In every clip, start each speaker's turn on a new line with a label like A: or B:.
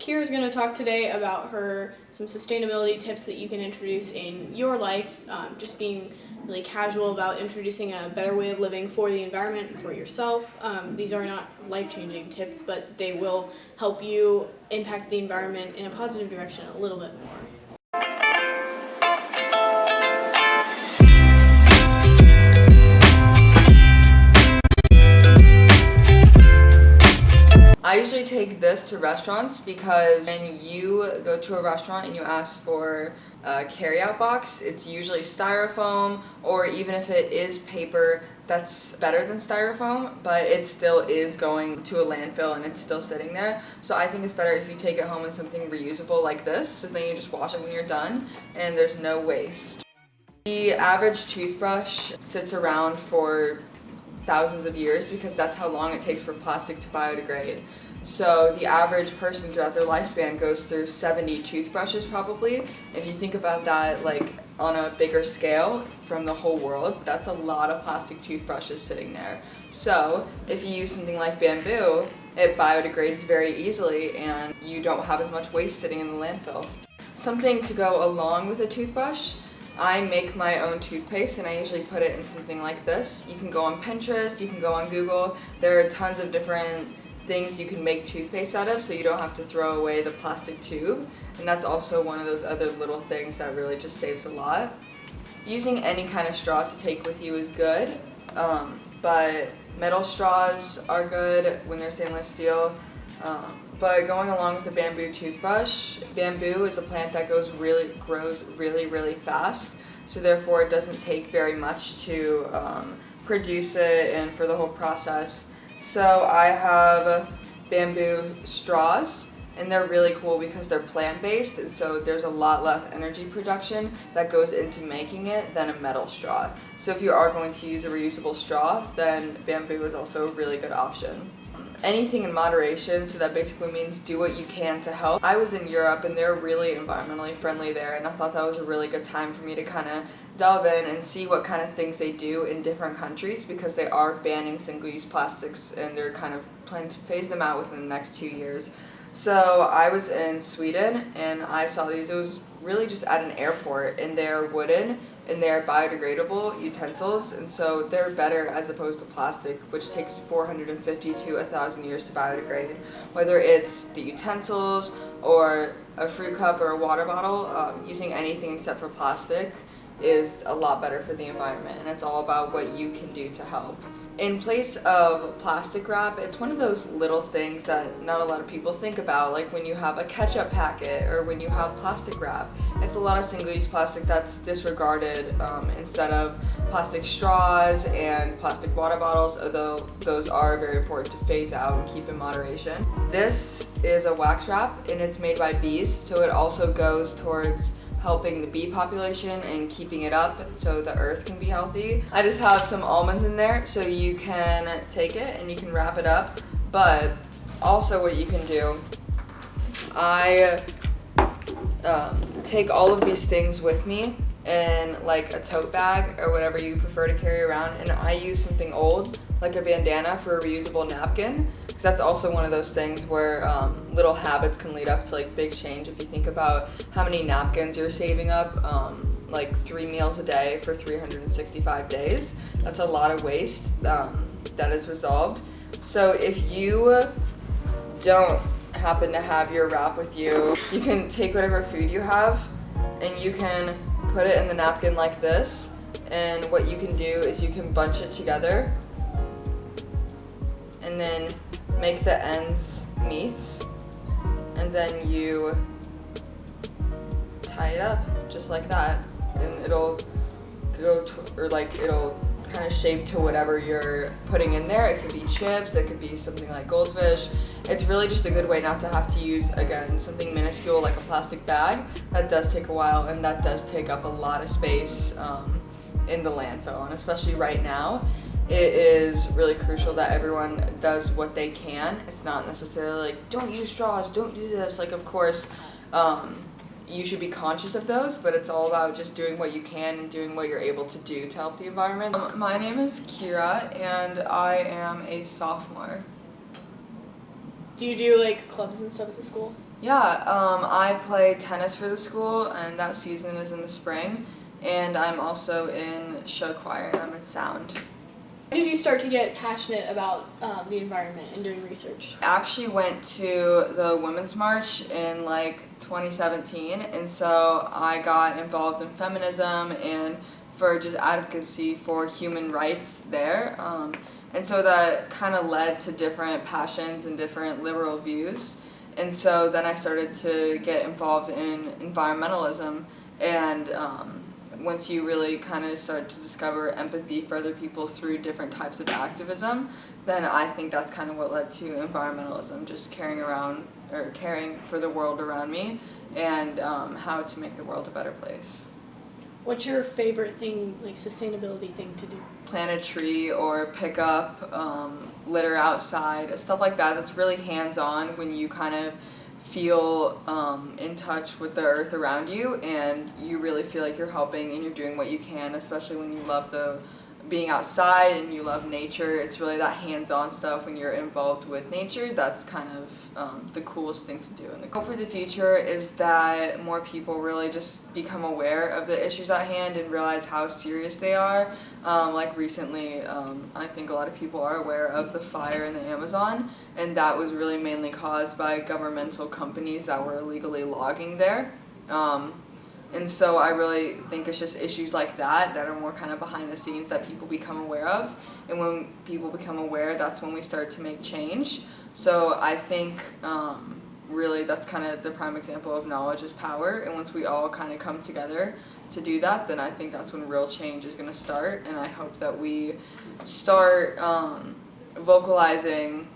A: Kira's going to talk today about some sustainability tips that you can introduce in your life, just being really casual about introducing a better way of living for the environment and for yourself. These are not life-changing tips, but they will help you impact the environment in a positive direction a little bit more.
B: I usually take this to restaurants because when you go to a restaurant and you ask for a carry-out box, it's usually styrofoam, or even if it is paper, that's better than styrofoam, but it still is going to a landfill and it's still sitting there. So I think it's better if you take it home in something reusable like this, so then you just wash it when you're done and there's no waste. The average toothbrush sits around for thousands of years because that's how long it takes for plastic to biodegrade. So the average person throughout their lifespan goes through 70 toothbrushes probably. If you think about that like on a bigger scale from the whole world, that's a lot of plastic toothbrushes sitting there. So if you use something like bamboo, it biodegrades very easily and you don't have as much waste sitting in the landfill. Something to go along with a toothbrush, I make my own toothpaste and I usually put it in something like this. You can go on Pinterest, you can go on Google. There are tons of different things you can make toothpaste out of so you don't have to throw away the plastic tube. And that's also one of those other little things that really just saves a lot. Using any kind of straw to take with you is good, but metal straws are good when they're stainless steel. But going along with the bamboo toothbrush, bamboo is a plant that grows really fast, so therefore it doesn't take very much to produce it and for the whole process. So I have bamboo straws, and they're really cool because they're plant-based, and so there's a lot less energy production that goes into making it than a metal straw. So if you are going to use a reusable straw, then bamboo is also a really good option. Anything in moderation, so that basically means do what you can to help. I was in Europe and they're really environmentally friendly there, and I thought that was a really good time for me to kind of delve in and see what kind of things they do in different countries, because they are banning single-use plastics and they're kind of planning to phase them out within the next 2 years. So I was in Sweden and I saw these. It was really just at an airport, and they're wooden and they're biodegradable utensils, and so they're better as opposed to plastic, which takes 450 to 1,000 years to biodegrade. Whether it's the utensils or a fruit cup or a water bottle, using anything except for plastic is a lot better for the environment, and it's all about what you can do to help. In place of plastic wrap, it's one of those little things that not a lot of people think about, like when you have a ketchup packet or when you have plastic wrap. It's a lot of single-use plastic that's disregarded instead of plastic straws and plastic water bottles, although those are very important to phase out and keep in moderation. This is a wax wrap, and it's made by bees, so it also goes towards helping the bee population and keeping it up so the earth can be healthy. I just have some almonds in there, so you can take it and you can wrap it up. But also what you can do, I take all of these things with me in like a tote bag or whatever you prefer to carry around, and I use something old like a bandana for a reusable napkin, because that's also one of those things where little habits can lead up to like big change. If you think about how many napkins you're saving up, like 3 meals a day for 365 days, that's a lot of waste that is resolved. So if you don't happen to have your wrap with you, you can take whatever food you have and you can put it in the napkin like this, and what you can do is you can bunch it together and then make the ends meet, and then you tie it up just like that, and it'll go to, or like it'll kind of shape to whatever you're putting in there. It could be chips, it could be something like goldfish. It's really just a good way not to have to use, again, something minuscule like a plastic bag. That does take a while, and that does take up a lot of space in the landfill, and especially right now, it is really crucial that everyone does what they can. It's not necessarily like, don't use straws, don't do this. Like, of course, you should be conscious of those, but it's all about just doing what you can and doing what you're able to do to help the environment. My name is Kirah, and I am a sophomore.
A: Do you do like clubs and stuff at the school?
B: Yeah, I play tennis for the school, and that season is in the spring. And I'm also in show choir, and I'm in sound.
A: When did you start to get passionate about the environment and doing research?
B: I actually went to the Women's March in like 2017, and so I got involved in feminism and for just advocacy for human rights there. And so that kind of led to different passions and different liberal views. And so then I started to get involved in environmentalism, and once you really kind of start to discover empathy for other people through different types of activism, then I think that's kind of what led to environmentalism, just caring for the world around me and how to make the world a better place.
A: What's your favorite thing, like sustainability thing to do?
B: Plant a tree or pick up litter outside, stuff like that. That's really hands-on when you kind of feel in touch with the earth around you, and you really feel like you're helping and you're doing what you can, especially when you love being outside and you love nature. It's really that hands-on stuff when you're involved with nature. That's kind of the coolest thing to do. And the goal for the future is that more people really just become aware of the issues at hand and realize how serious they are. Like recently, I think a lot of people are aware of the fire in the Amazon, and that was really mainly caused by governmental companies that were illegally logging there. And so I really think it's just issues like that are more kind of behind the scenes that people become aware of. And when people become aware, that's when we start to make change. So I think really that's kind of the prime example of knowledge is power. And once we all kind of come together to do that, then I think that's when real change is going to start. And I hope that we start vocalizing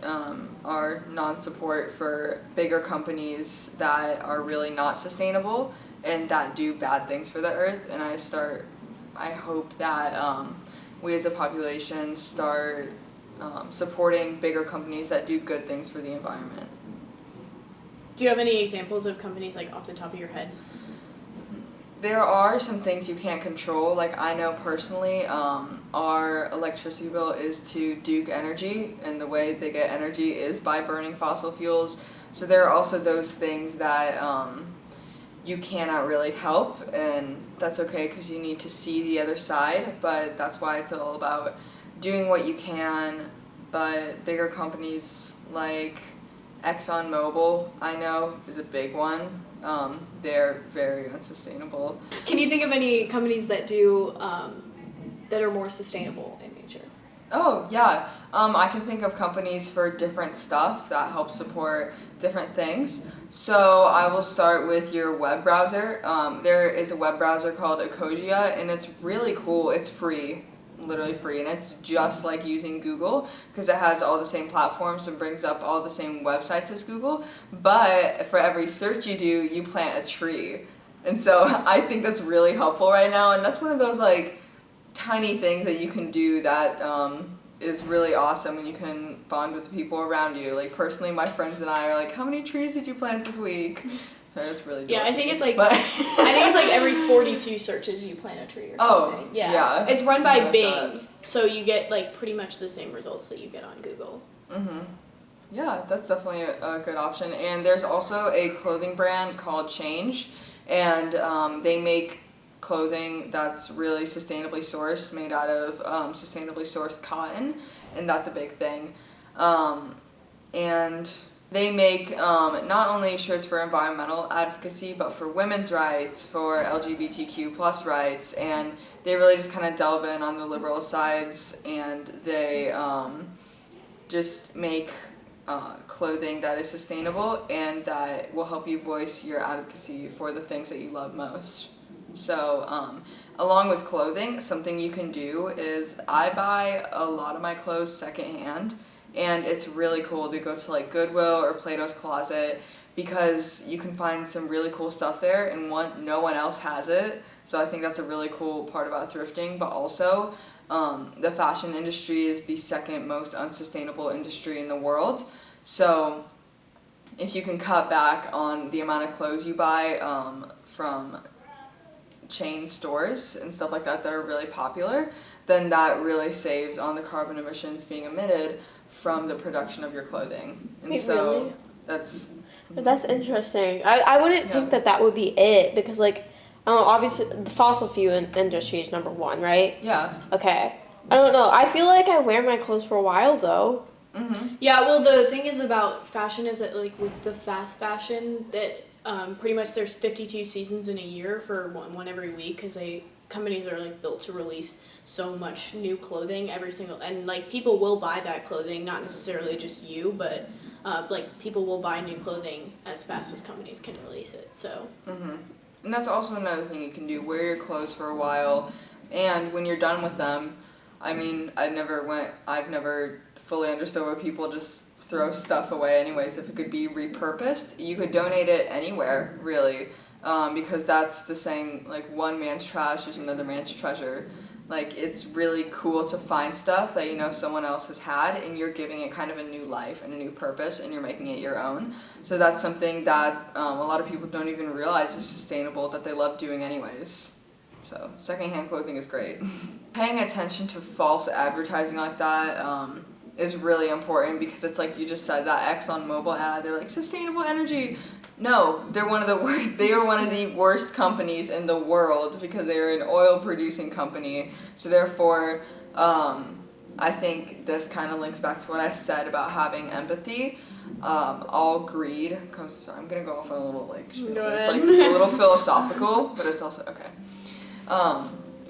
B: our non-support for bigger companies that are really not sustainable and that do bad things for the earth. And I hope that we as a population start supporting bigger companies that do good things for the environment.
A: Do you have any examples of companies like off the top of your head?
B: There are some things you can't control. Like I know personally, our electricity bill is to Duke Energy, and the way they get energy is by burning fossil fuels. So there are also those things that you cannot really help, and that's okay because you need to see the other side, but that's why it's all about doing what you can. But bigger companies like ExxonMobil, I know, is a big one. They're very unsustainable.
A: Can you think of any companies that do that are more sustainable in nature?
B: Oh, yeah. I can think of companies for different stuff that help support different things. So I will start with your web browser. There is a web browser called Ecosia, and it's really cool. It's free, literally free, and it's just like using Google because it has all the same platforms and brings up all the same websites as Google. But for every search you do, you plant a tree. And so I think that's really helpful right now, and that's one of those like tiny things that you can do that is really awesome, and you can bond with the people around you. Like personally, my friends and I are like, how many trees did you plant this week? So it's really
A: Yeah, I think it's like
B: but
A: I think it's like every 42 searches you plant a tree or something.
B: Oh, yeah.
A: It's run by
B: Something like
A: Bing, so you get like pretty much the same results that you get on Google.
B: Mhm. Yeah, that's definitely a good option. And there's also a clothing brand called Change, and they make clothing that's really sustainably sourced, made out of sustainably sourced cotton, and that's a big thing. And they make not only shirts for environmental advocacy, but for women's rights, for LGBTQ plus rights, and they really just kind of delve in on the liberal sides, and they just make clothing that is sustainable and that will help you voice your advocacy for the things that you love most. So along with clothing, something you can do is I buy a lot of my clothes secondhand, and it's really cool to go to like Goodwill or Plato's Closet because you can find some really cool stuff there, and no one else has it. So I think that's a really cool part about thrifting. But also the fashion industry is the second most unsustainable industry in the world. So if you can cut back on the amount of clothes you buy from chain stores and stuff like that that are really popular, then that really saves on the carbon emissions being emitted from the production of your clothing. And
C: Wait,
B: so
C: really?
B: that's
C: interesting. I wouldn't think that would be it, because like, obviously the fossil fuel industry is number one, right?
B: yeah.
C: Okay. I don't know. I feel like I wear my clothes for a while though.
B: Mm-hmm.
A: Yeah, well, the thing is about fashion is that, like, with the fast fashion, that pretty much there's 52 seasons in a year for one every week, because companies are, like, built to release so much new clothing every single, and, like, people will buy that clothing, not necessarily just you, but, like, people will buy new clothing as fast as companies can release it, so.
B: Mm-hmm. And that's also another thing you can do. Wear your clothes for a while, and when you're done with them, I mean, I've never fully understood why people just throw stuff away anyways. If it could be repurposed, you could donate it anywhere, really, because that's the saying, like, one man's trash is another man's treasure. Like, it's really cool to find stuff that you know someone else has had, and you're giving it kind of a new life and a new purpose, and you're making it your own. So that's something that a lot of people don't even realize is sustainable, that they love doing anyways. So secondhand clothing is great. Paying attention to false advertising like that is really important, because it's like you just said, that ExxonMobil ad, they're like, sustainable energy. No, they're one of the worst. They are one of the worst companies in the world, because they are an oil producing company. So therefore, I think this kind of links back to what I said about having empathy. All greed comes. Sorry, I'm gonna go off on a little like spiel, but it's like a little philosophical, but it's also okay.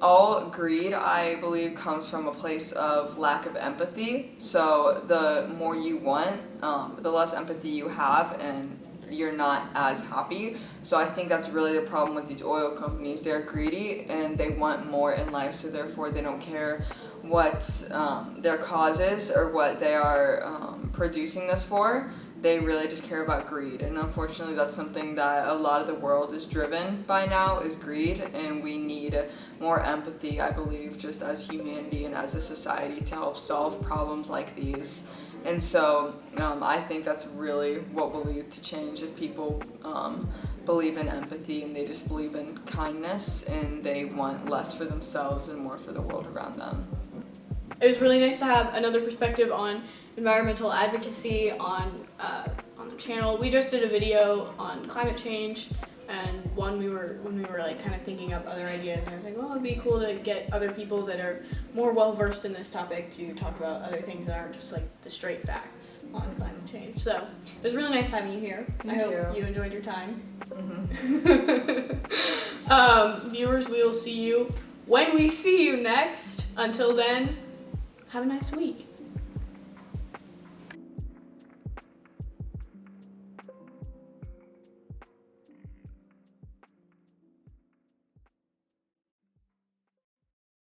B: All greed, I believe, comes from a place of lack of empathy. So the more you want, the less empathy you have, and you're not as happy. So I think that's really the problem with these oil companies. They're greedy and they want more in life, so therefore they don't care what their cause is or what they are producing this for. They really just care about greed, and unfortunately that's something that a lot of the world is driven by now, is greed, and we need more empathy, I believe, just as humanity and as a society, to help solve problems like these. And so I think that's really what will lead to change, if people believe in empathy and they just believe in kindness, and they want less for themselves and more for the world around them.
A: It was really nice to have another perspective on environmental advocacy on the channel. We just did a video on climate change, and when we were like kind of thinking up other ideas, and I was like, well, it'd be cool to get other people that are more well versed in this topic to talk about other things that aren't just like the straight facts on climate change. So it was really nice having you here. I hope you enjoyed your time.
B: Mm-hmm.
A: Viewers, we will see you when we see you next. Until then, have a nice week.